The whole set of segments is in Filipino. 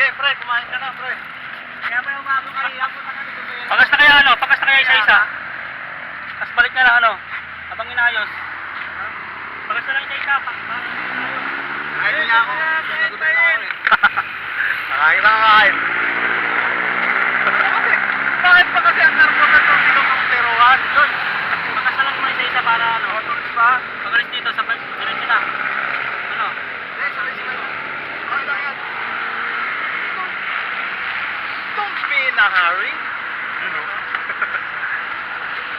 Sige, pre, kumain ka na, pre. Kaya pa yung mga kahiya mo na kami tutuloy. Pagas na kaya isa-isa. Tapos balik na lang habang inayos. Pagas na lang isa-isa. Kain niya ako. Nakain na kakain. Bakit pa kasi ang karbo na itong sinong Doon. Pagas na lang muna isa-isa para Tulis ba? pagalis dito sa diretso na. Don't be in a hurry.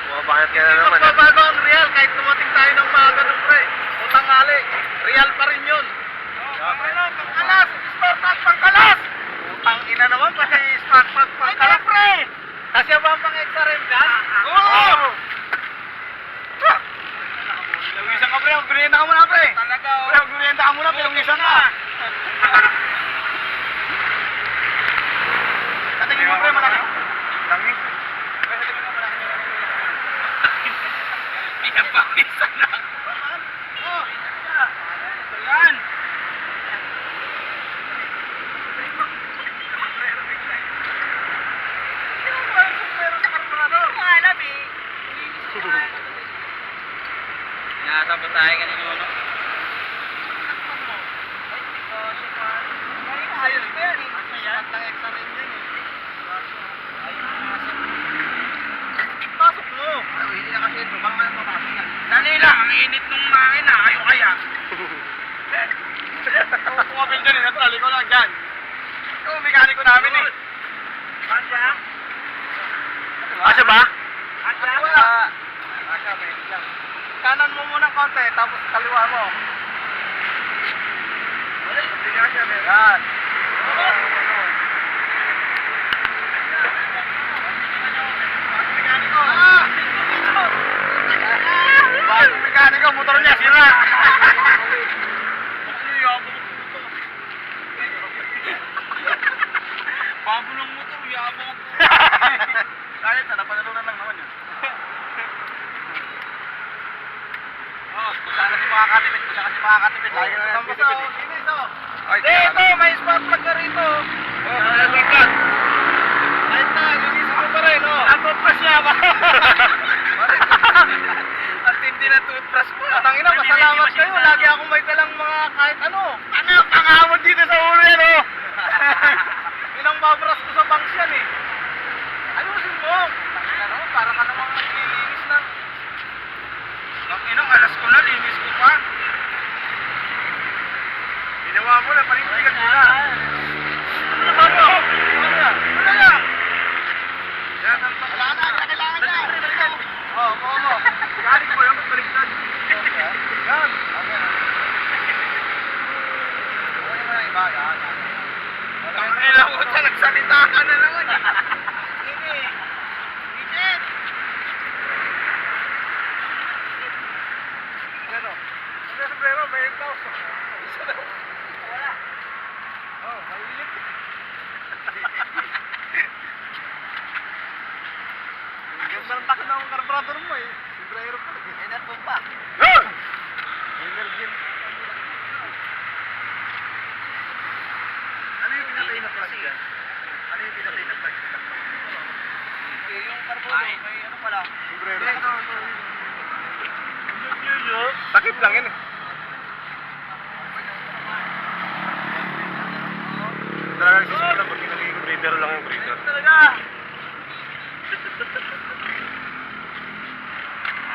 Bumabayad ka na naman. Magbabago ang real kahit tumating tayo ng maaga doon, pre. O tanghali. Real pa rin yun. Pangkalas! Smart pack pangkalas! Utang ina naman kasi smart pack pangkalas. Ay, pre! Kasi ba ang pang-extra rin dyan? Oo! Pinag-uwisan ka, pre. Magbrienda ka muna, pre. Talaga, oh. Pre, magbrienda ka muna. Pinag-uwisan ka. Katingin mo, pre, malaki. Langis. Pre, katingin mo, malaki. Pinagpawisan na. Oh, yan. Nakasabot tayo kanina mo. Ayos na yan. At lang examen din eh. Pasok mo. Hindi na kasi ito. Baka na papasok yan. Dali lang, ang init nung makina. Kayo kaya. Kung kapil dyan eh. Natali ko lang dyan. Ito, mekaniko namin eh. Asya? Asya ba? Asya? Wala. Asya, pwede lang. Kanan mo muna konti, tapos kaliwa mo. Yan. Bakit mekaniko? Motor niya, sira. Babulong motor, yabang po. Kahit sa napanalunan lang naman yun. Kung saan kasi makakatipid, lagi na lang pitipid. Dito, may spot plug ka rito. Kahit na, linisin mo pa rin, no? Toothbrush niya ba? Ang tindi na toothbrush mo. Tangina, pasalamat kayo. Lagi akong may dalang mga kahit ano. Ano, pangamon dito sa ulo yan, oh. Inang babras ko sa banks yan, eh. Ayusin mo. Tangina naman, para ka namang naglilinis na. Inong alas ko na, linis ko pa. Ginawa mo na, panindigan mo na. Ano ba ito? Wala na. Wala na, kailangan na. Oo, oo. Galing mo yung baliktad. Yan. Huwag mo na iba, yan. Kailangan ko siya, nagsalita ka na naman, eh. Hindi. Bridget! Ano? Ano sa prema? May tao. Isa na. Wala. Oh, malilit. Ganda ng takot ng carburetor mo eh. Simbrero pa. Energy pa. Yun! Energy. Ano yung pinatay na plug yan? Ano yung pinatay na plug? Yung carburetor, may ano pala. Simbrero. Takip lang yan eh. Talaga nagsisimula lang pag kinagay yung breeder lang yung breeder. Talaga.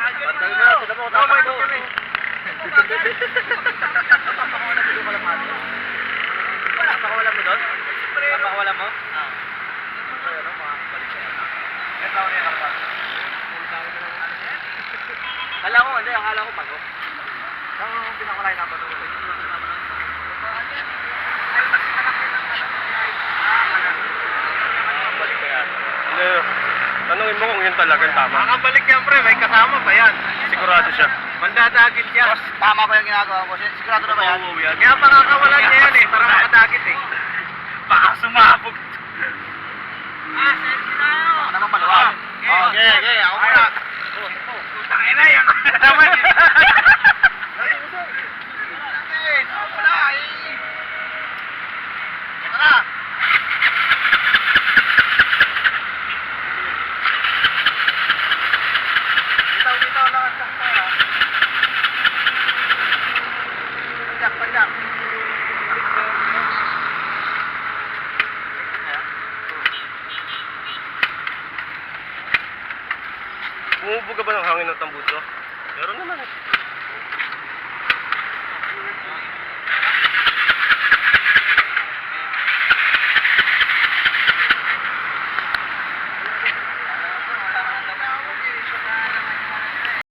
Patay na, tignan mo, tapos ko. Napakawalan mo doon? Napakawalan mo? Oo. Akala ko bago. Ang pinakulay na ba ito? Balik ka yan. Ano, tanungin mo kung yun talagang tama. Makakabalik yan, pre. May kasama pa yan. Sigurado siya. Mandadagit yan. Tama ba yung ginagawa mo? Sigurado na ba yan? Oo, yan. Kaya pakakawalan niya yan eh, para makadagit eh. Baka sumabog. Baka naman maluwag. Okay, okay. Ako muna. Tangin na yan. Naman eh. Ako muna. Ito na. Bumubuga ba ng hangin ng tambuso? Meron naman eh.